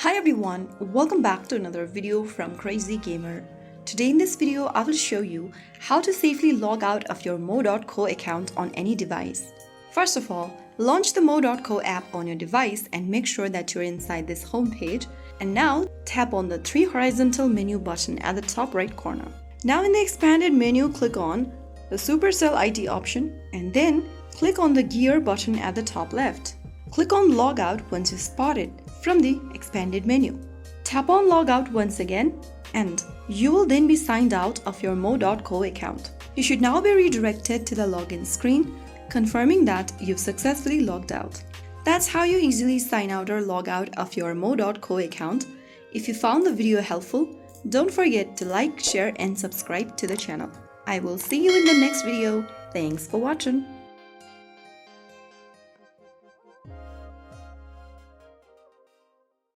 Hi everyone, welcome back to another video from Crazy Gamer. Today in this video, I will show you how to safely log out of your Mo.co account on any device. First of all, launch the Mo.co app on your device and make sure that you're inside this home page. And now, tap on the 3 horizontal menu button at the top right corner. Now in the expanded menu, click on the Supercell ID option and then click on the gear button at the top left. Click on Logout once you spot it from the expanded menu. Tap on Logout once again and you will then be signed out of your Mo.co account. You should now be redirected to the login screen, confirming that you've successfully logged out. That's how you easily sign out or log out of your Mo.co account. If you found the video helpful, don't forget to like, share and subscribe to the channel. I will see you in the next video. Thanks for watching.